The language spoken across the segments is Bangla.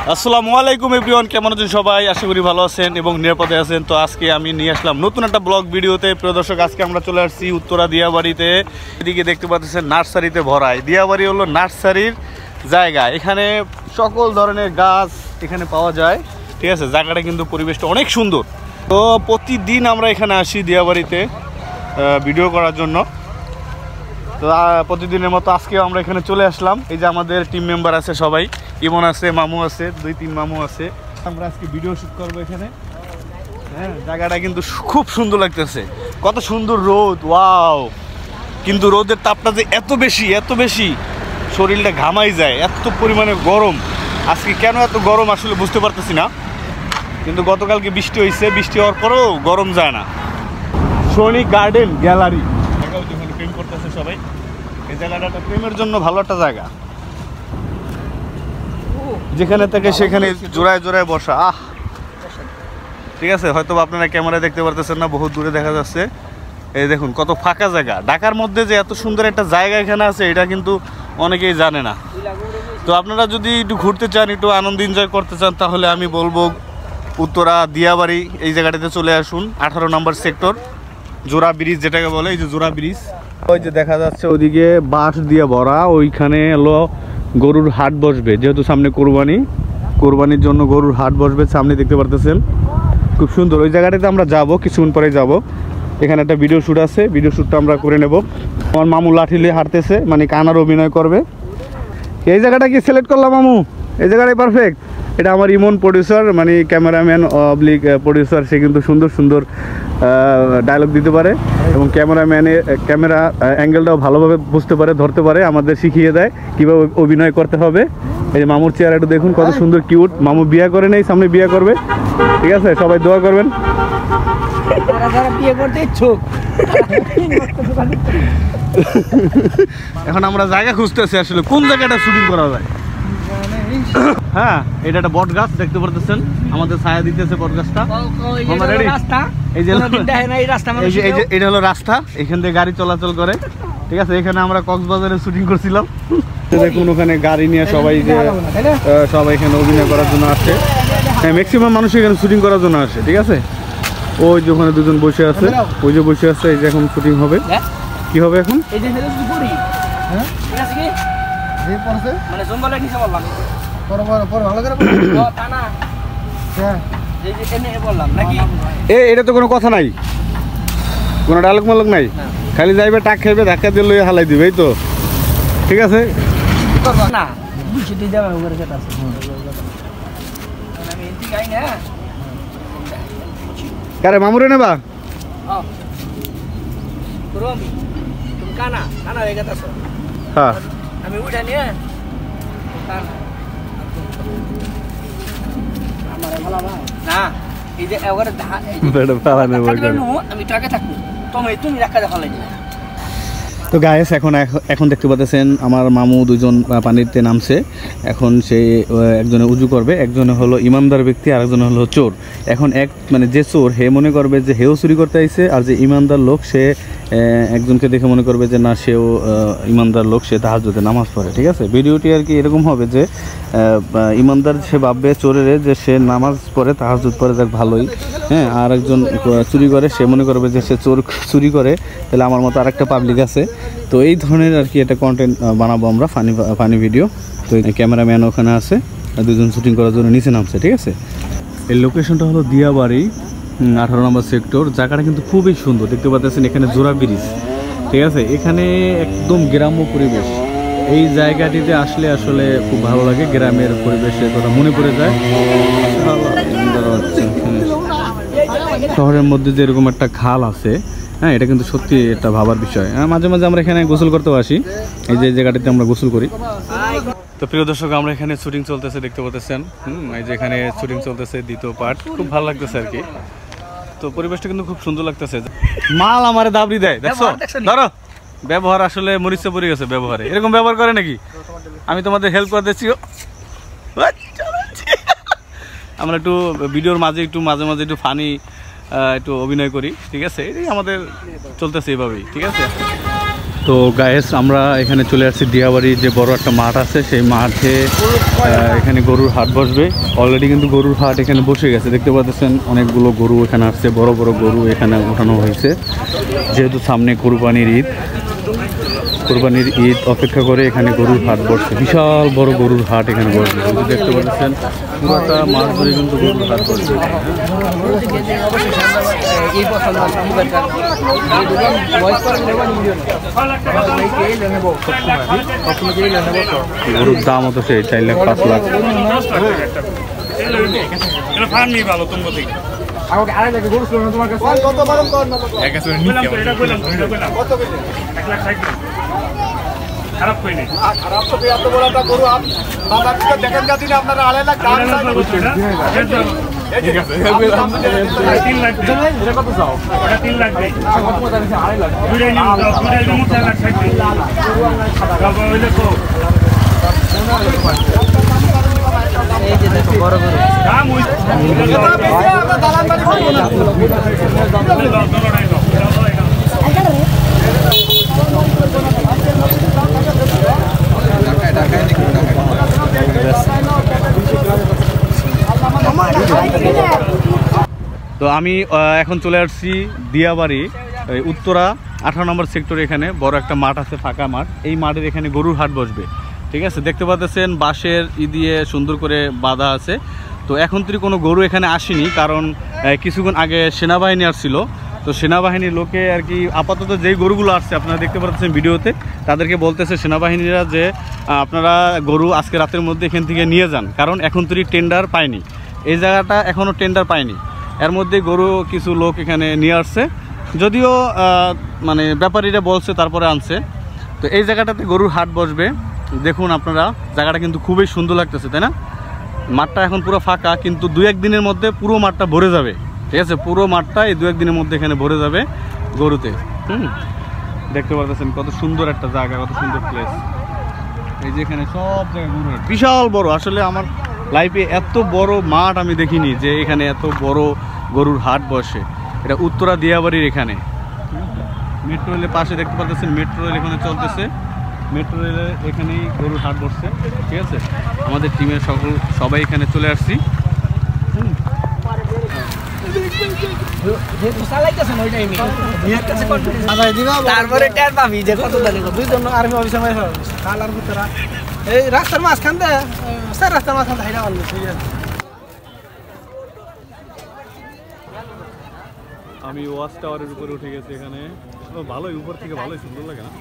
আসসালামু আলাইকুম এভরিওয়ান, কেমন আছেন সবাই? আশা করি ভালো আছেন এবং নিরাপদে আছেন। তো আজকে আমি নিয়ে আসলাম নতুন একটা ব্লগ ভিডিওতে। প্রিয় দর্শক, আজকে আমরা চলে আসছি উত্তরা দিয়াবাড়িতে। এদিকে দেখতে পাচ্ছেন নার্সারিতে ভরাই। দিয়াবাড়ি হলো নার্সারির জায়গা, এখানে সকল ধরনের গাছ এখানে পাওয়া যায়। ঠিক আছে, জায়গাটা কিন্তু পরিবেশটা অনেক সুন্দর। তো প্রতিদিন আমরা এখানে আসি দিয়াবাড়িতে ভিডিও করার জন্য। তো প্রতিদিনের মতো আজকেও আমরা এখানে চলে আসলাম। এই যে আমাদের টিম মেম্বার আছে সবাই, ইমন আছে, মামু আছে, 2-3 মামু আছে। আমরা আজকে ভিডিও শ্যুট করবো এখানে। হ্যাঁ, জায়গাটা কিন্তু খুব সুন্দর লাগতেছে। কত সুন্দর রোদ, ওয়াও! কিন্তু রোদের তাপটা যে এত বেশি শরীরটা ঘামাই যায়, এত পরিমাণে গরম। আজকে কেন এত গরম আসলে বুঝতে পারতেছি না। কিন্তু গতকালকে বৃষ্টি হয়েছে, বৃষ্টি হওয়ার পরেও গরম যায় না। সৈনিক গার্ডেন গ্যালারি যেখানে প্রেম করতেছে সবাই। এই জায়গাটা প্রেমের জন্য ভালো একটা জায়গা, যেখানে থেকে সেখানে জোড়ায় জোড়ায় বসা। ঠিক আছে, হয়তো আপনারা ক্যামেরায় দেখতে পারতেছেন না, বহুত দূরে দেখা যাচ্ছে। এই দেখুন কত ফাঁকা জায়গা। ঢাকার মধ্যে যে এত সুন্দর একটা জায়গা এখানে আছে, এটা কিন্তু অনেকেই জানে না। তো আপনারা যদি একটু ঘুরতে চান, একটু আনন্দ এনজয় করতে চান, তাহলে আমি বলবো উত্তরা দিয়াবাড়ি এই জায়গাটাতে চলে আসুন। 18 নম্বর সেক্টর, জোড়া ব্রিজ যেটাকে বলে। এই যে জোড়া ব্রিজ, ওই যে দেখা যাচ্ছে ওইদিকে বাঁশ দিয়ে ভরা। ওইখানে হলো গরুর হাট বসবে, যেহেতু সামনে কোরবানির জন্য গরুর হাট বসবে সামনে, দেখতে পারতেছেন। খুব সুন্দর ওই জায়গাটাতে আমরা যাব, কিছুক্ষণ পরে যাব। এখানে একটা ভিডিও শ্যুট আছে, ভিডিও শ্যুটটা আমরা করে নেব। আমার মামু লাঠি নিয়ে হাঁটতেছে, মানে কানার অভিনয় করবে। এই জায়গাটা কি সিলেক্ট করলাম মামু? এই জায়গাটাই পারফেক্ট। এটা আমার ইমন প্রডিউসার, মানে ক্যামেরাম্যান অবলিক প্রডিউসার। সে কিন্তু সুন্দর সুন্দর ডায়লগ দিতে পারে এবং ক্যামেরা অ্যাঙ্গেলটাও ভালোভাবে বুঝতে পারে, ধরতে পারে, আমাদের শিখিয়ে দেয় কীভাবে অভিনয় করতে হবে। এই যে মামুর চেহারা একটু দেখুন, কত সুন্দর কিউট। মামু বিয়ে করে নেই, সামনে বিয়ে করবে। ঠিক আছে, সবাই দোয়া করবেন। এখন আমরা জায়গা খুঁজতেছি, আসলে কোন জায়গাটা শুটিং করা যায়। হ্যাঁ, এটা একটা বট গাছ দেখতে পারতেছেন, আমাদের ছায়া দিতেছে বট গাছটা। এটা হলো রাস্তা, এখান থেকে গাড়ি চলাচল করে। ঠিক আছে, এখানে আমরা কক্সবাজারে শুটিং করছিলাম। দেখুন ওখানে গাড়ি নিয়ে সবাই এখানে অভিনয় করার জন্য আসে। হ্যাঁ, ম্যাক্সিমাম মানুষ এখানে শুটিং করার জন্য আসে। ঠিক আছে, ওই যে ওখানে দুজন বসে আছে, ওই যে বসে আছে। এই যে এখন শুটিং হবে, কি হবে এখন? এটা তো কোনো কথা নাই, কোনো ডায়লগ মালক নাই, খালি যাইবে, টাক খাইবে, ধাক্কা দিয়ে লইয়া হালাই দিবে, এই তো। ঠিক আছে, কারে মামুরে নেবা? হ্যাঁ, আমি উঠা নিয়ে না, এই যে আমি টাকা থাকবো, তুমি রাখা দেখা লাগে। তো গায়েস, এখন দেখতে পাচ্ছেন আমার মামু দুজন পানিতে নামছে। এখন সে একজনে উজু করবে, একজনে হলো ইমানদার ব্যক্তি আর একজনে হলো চোর। এখন মানে যে চোর, হে মনে করবে যে হেও চুরি করতে আইছে, আর যে ইমানদার লোক সে একজনকে দেখে মনে করবে যে না, সেও ইমানদার লোক, সে তাহাজ্জুদে নামাজ পড়ে। ঠিক আছে, ভিডিওটি আর কি এরকম হবে যে ইমানদার সে ভাববে চোরের যে সে নামাজ পড়ে, তাহাজ্জুদ পড়ে, যাক ভালোই। হ্যাঁ, আর একজন চুরি করে, সে মনে করবে যে সে চুরি করে, তাহলে আমার মতো আরেকটা পাবলিক আছে। তো এই ধরনের আর কি একটা কন্টেন্ট বানাবো আমরা, ফানি ভিডিও। তো এই ক্যামেরাম্যান ওখানে আছে, দুজন শুটিং করার জন্য নিচে নামছে। ঠিক আছে, এই লোকেশনটা হলো দিয়াবাড়ি, 18 নম্বর সেক্টর। জায়গাটা কিন্তু খুবই সুন্দর, দেখতে পাচ্ছেন। এখানে জোড়া ব্রিজ। ঠিক আছে, এখানে একদম গ্রাম্য পরিবেশ। এই জায়গাটিতে আসলে খুব ভালো লাগে, গ্রামের পরিবেশের কথা মনে পড়ে যায়। শহরের মধ্যে যে এরকম একটা খাল আছে, হ্যাঁ, এটা কিন্তু সত্যি একটা ভাবার বিষয়। মাঝে মাঝে আমরা এখানে গোসল করতেও আসি, এই যে জায়গাটিতে আমরা গোসল করি। তো প্রিয় দর্শক, আমরা এখানে শুটিং চলতেছে, দেখতে পাচ্ছেন। এই যে এখানে শুটিং চলতেছে, দ্বিতীয় পার্ট। খুব ভালো লাগতেছে আর কি। তো পরিবেশটা কিন্তু খুব সুন্দর লাগতেছে। মাল আমারে দাবড়ি দেয়, দেখছো? ধরো, ব্যবহার আসলে মরিচে পড়ে গেছে ব্যবহারে। এরকম ব্যবহার করে নাকি? আমি তোমাদের হেল্প করে দিচ্ছি। আমরা একটু ভিডিওর মাঝে মাঝে একটু ফানি একটু অভিনয় করি, ঠিক আছে? এটাই আমাদের চলতেছে এইভাবেই, ঠিক আছে? তো তো গায়েস আমরা এখানে চলে আসছি দিয়াবাড়ি যে বড় একটা মাঠ আছে সেই মাঠে এখানে গরুর হাট বসবে। অলরেডি কিন্তু গরুর হাট এখানে বসে গেছে, দেখতে পাচ্ছেন অনেকগুলো গরু এখানে আসছে, বড় বড় গরু এখানে উঠানো হয়েছে। যেহেতু সামনে কোরবানির ঈদ অপেক্ষা করে এখানে গরুর হাট বসছে, বিশাল বড় গরুর হাট এখানে বসবে। কিন্তু দেখতে পাচ্ছেন পুরোটা মাঠ ধরে কিন্তু গরুর হাট বসবে। গরুর দাম হতো সেই 4 লাখ 5 লাখ। খারাপ কইনি খারাপ তো এত বড় একটা গরু বাজার থেকে দেখেন যা দিন আপনারা 2.5 লাখ দাম ঠিক আছে 3 লাখ এটা কত চাও ওটা 3 লাখ দেই কত মত আছে 2.5 লাখ দুইটাই নিন দুইটাই নিন 4 লাখ 60 বাবা হইলে তো এই যে দেখো বড় গরু দাম হইছে আমরা দালান বাড়ি করব না তো আমি এখন চলে আসছি দিয়াবাড়ি উত্তরা 18 নম্বর সেক্টরে। এখানে বড় একটা মাঠ আছে, ফাঁকা মাঠ। এই মাঠের এখানে গরুর হাট বসবে, ঠিক আছে। দেখতে পাচ্ছেন বাঁশের দিয়ে সুন্দর করে বাঁধা আছে। তো এখন তো কোনো গরু এখানে আসেনি, কারণ কিছুক্ষণ আগে সেনাবাহিনী আসছিল। তো সেনাবাহিনীর লোকে আর কি আপাতত যেই গরুগুলো আসছে আপনারা দেখতে পাচ্ছেন ভিডিওতে, তাদেরকে বলতেছে সেনাবাহিনীরা যে আপনারা গরু আজকে রাতের মধ্যে এখান থেকে নিয়ে যান, কারণ এখন তো টেন্ডার পায়নি, এই জায়গাটা এখনও টেন্ডার পায়নি। এর মধ্যে গরু কিছু লোক এখানে নিয়ে আসছে, যদিও মানে ব্যাপারীরা বলছে তারপরে আনছে। তো এই জায়গাটাতে গরুর হাট বসবে। দেখুন আপনারা, জায়গাটা কিন্তু খুবই সুন্দর লাগতেছে, তাই না? মাঠটা এখন পুরো ফাঁকা, কিন্তু 2-1 দিনের মধ্যে পুরো মাঠটা ভরে যাবে, ঠিক আছে। পুরো মাঠটা এই 2-1 দিনের মধ্যে এখানে ভরে যাবে গরুতে। দেখতে পাচ্ছেন কত সুন্দর একটা জায়গা, কত সুন্দর প্লেস। এই যে এখানে সব জায়গায় গরু হাট, বিশাল বড়। আসলে আমার লাইফে এত বড় মাঠ আমি দেখিনি, যে এখানে এত বড় গরুর হাট বসে। এটা উত্তরা দিয়াবাড়ির এখানে মেট্রো রেলের পাশে দেখতে পাচ্ছেন, মেট্রো রেল এখানে চলতেছে। মেট্রো রেলের এখানেই গরুর হাট বসছে, ঠিক আছে। আমাদের টিমের সবাই এখানে চলে আসছি। তারপরে টের পাবি যে কত দালি দুইজন আর্মি অফিসার কালার ভিতরা এই রাস্তার মাঝখান দে স্যার রাস্তার মাঝখান হাইরা বললো ঠিক আছে। আমি ওয়াচ টাওয়ারের উপরে উঠে গেছি। এখানে ভালোই, উপর থেকে ভালোই সুন্দর লাগে না?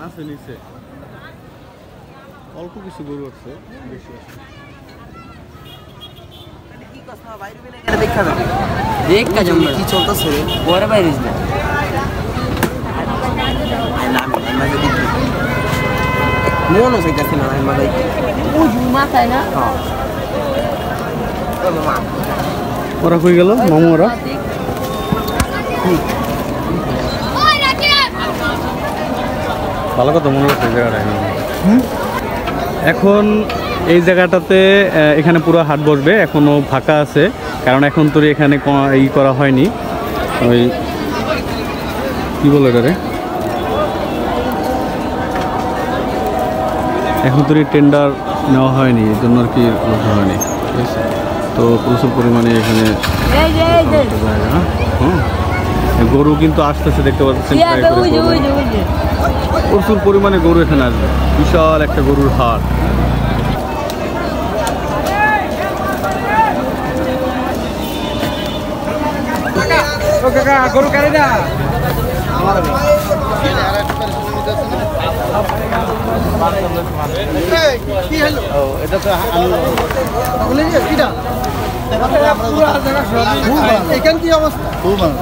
আছে নিচে অল্প কিছু গরু আছে, বেশি আছে। কি চলতেছে ওরে বাইরে না মন হইতাছে না মাথায় মাথায় না। ওরা কই গেল মামু? ওরা ভালো কথা মনে হচ্ছে জায়গাটা। এখন এই জায়গাটাতে এখানে পুরো হাট বসবে, এখনো ফাঁকা আছে, কারণ এখন তো এখানে ই করা হয়নি, ওই কি বলে এটারে, এখন তো টেন্ডার নেওয়া হয়নি, এই জন্য আর কি হয়নি, ঠিক আছে। তো প্রচুর পরিমাণে এখানে জায়গা। গরু কিন্তু আসতেছে, দেখতে পাচ্ছেন প্রচুর পরিমাণে গরু এখানে আসবে, বিশাল একটা গরুর হাট। গরু কারে না কি হলো? এটা তো এখান কি অবস্থা? খুব ভালো।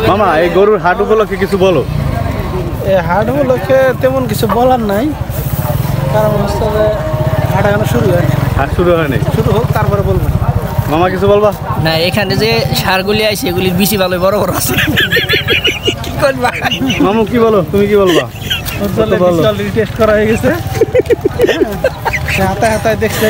মামা, এই গরুর হাট উপলক্ষে কিছু বলো। হাট উপলক্ষে তেমন কিছু বলার নাই, কারণ হচ্ছে যে হাট এখনো শুরু হয়নি, হাট শুরু হয়নি, শুরু হোক তারপরে বলবো। মামা কিছু বলবা? না, এখানে যে সারগুলি আছে এগুলির বেশি ভালো বড় বড় আছে। কি করবা মামু কি বলো, তুমি কি বলবা? অলরেডি টেস্ট করা হয়ে গেছে, হাতায় হাতায় দেখতে